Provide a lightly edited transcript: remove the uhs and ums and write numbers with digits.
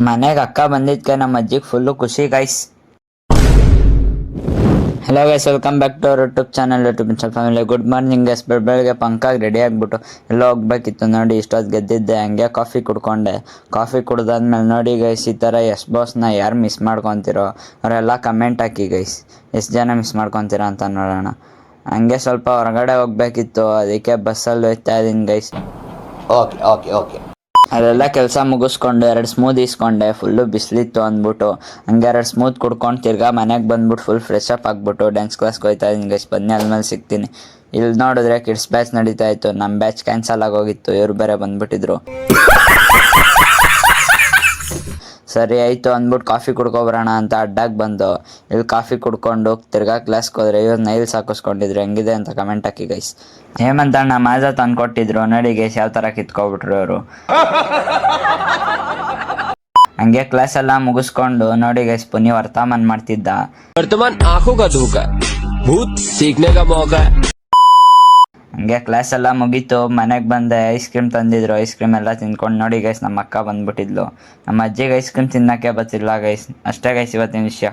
ಮನೆಗೆ ಅಕ್ಕ ಬಂದಿದ್ಕೆ ನಮ್ಮ ಅಜ್ಜಿಗೆ ಫುಲ್ಲು ಖುಷಿ guys. Hello guys, welcome back to our YouTube channel family. Good morning guys. ಬೆಳಗ್ಗೆ ಪಂಕಾಗಿ ರೆಡಿ ಆಗಿಬಿಟ್ಟು ಎಲ್ಲೋ ಹೋಗ್ಬೇಕಿತ್ತು ನೋಡಿ. ಇಷ್ಟೊತ್ತು ಗೆದ್ದಿದ್ದೆ, ಹಂಗೆ ಕಾಫಿ ಕುಡ್ಕೊಂಡೆ. ಕಾಫಿ ಕುಡ್ದಾದ್ಮೇಲೆ ನೋಡಿ ಗೈಸ್, ಈ ಥರ ಎಸ್ ಬಾಸ್ನ ಯಾರು ಮಿಸ್ ಮಾಡ್ಕೊತಿರೋ ಅವರೆಲ್ಲ ಕಮೆಂಟ್ ಹಾಕಿ ಗೈಸ್. ಎಷ್ಟು ಜನ ಮಿಸ್ ಮಾಡ್ಕೊತೀರಾ ಅಂತ ನೋಡೋಣ. ಹಂಗೆ ಸ್ವಲ್ಪ ಹೊರಗಡೆ ಹೋಗ್ಬೇಕಿತ್ತು, ಅದಕ್ಕೆ ಬಸ್ಸಲ್ಲಿ ಹೋಗ್ತಾ ಇದ್ದೀನಿ ಗೈಸ್. ಓಕೆ ಓಕೆ ಓಕೆ ಅಲ್ಲೆಲ್ಲ ಕೆಲಸ ಮುಗಿಸ್ಕೊಂಡು 2 ಸ್ಮೂತ್ ಇಸ್ಕೊಂಡೆ. ಫುಲ್ಲು ಬಿಸಿಲಿತ್ತು ಅಂದ್ಬಿಟ್ಟು ಹಂಗೆ 2 ಸ್ಮೂತ್ ಕುಡ್ಕೊಂಡು ತಿರ್ಗಾ ಮನೆಗೆ ಬಂದ್ಬಿಟ್ಟು ಫುಲ್ ಫ್ರೆಶ್ ಅಪ್ ಆಗಿಬಿಟ್ಟು ಡ್ಯಾನ್ಸ್ ಕ್ಲಾಸ್ಗೆ ಹೋಗ್ತಾ ಇದ್ದೀನಿ ಗೈಸ್. ಬನ್ನಿ, ಅಲ್ಮೇಲೆ ಸಿಗ್ತೀನಿ. ಇಲ್ಲಿ ನೋಡಿದ್ರೆ ಕಿಡ್ಸ್ ಬ್ಯಾಚ್ ನಡೀತಾ ಇತ್ತು, ನಮ್ಮ ಬ್ಯಾಚ್ ಕ್ಯಾನ್ಸಲ್ ಆಗೋಗಿತ್ತು, ಇವ್ರು ಬೇರೆ ಬಂದ್ಬಿಟ್ಟಿದ್ರು. ಸರಿ ಆಯಿತು ಅಂದ್ಬಿಟ್ಟು ಕಾಫಿ ಕುಡ್ಕೊಬರೋಣ ಅಂತ ಅಡ್ಡಾಗಿ ಬಂದು ಇಲ್ಲಿ ಕಾಫಿ ಕುಡ್ಕೊಂಡು ತಿರ್ಗಾ ಕ್ಲಾಸ್ಗೆ ಹೋದ್ರೆ ಇವ್ರು ನೈಲ್ಸ್ ಹಾಕಿಸ್ಕೊಂಡಿದ್ರು. ಹೆಂಗಿದೆ ಅಂತ ಕಮೆಂಟ್ ಹಾಕಿ ಗೈಸ್. ಹೇಮಂತ್ ಅಣ್ಣ ಮಾಜಾ ತಂದ್ಕೊಟ್ಟಿದ್ರು ನೋಡಿ ಗೈಸ್, ಯಾವ ಥರ ಕಿತ್ಕೊಬಿಟ್ರು ಅವರು. ಹಂಗೆ ಕ್ಲಾಸ್ ಎಲ್ಲ ಮುಗಿಸ್ಕೊಂಡು ನೋಡಿ ಗೈಸ್, ಪುನಿ ವರ್ತಮಾನ್ ಮಾಡ್ತಿದ್ದ. ವರ್ತಮಾನ್ ಆಂಖೋं का धोखा है, भूत सीखने का मौका है. ಹಂಗೆ ಕ್ಲಾಸ್ ಎಲ್ಲ ಮುಗೀತು, ಮನೆಗೆ ಬಂದೆ. ಐಸ್ ಕ್ರೀಮ್ ತಂದಿದ್ರು, ಐಸ್ ಕ್ರೀಮ್ ಎಲ್ಲ ತಿನ್ಕೊಂಡು ನೋಡಿ ಗೈಸ್ ನಮ್ಮ ಅಕ್ಕ ಬಂದ್ಬಿಟ್ಟಿದ್ಲು. ನಮ್ಮ ಅಜ್ಜಿಗೆ ಐಸ್ ಕ್ರೀಮ್ ತಿನ್ನೋಕ್ಕೆ ಬರ್ತಿಲ್ಲ ಗೈಸ್. ಅಷ್ಟೇ ಗೈಸ್ ಇವತ್ತಿನ ವಿಷಯ.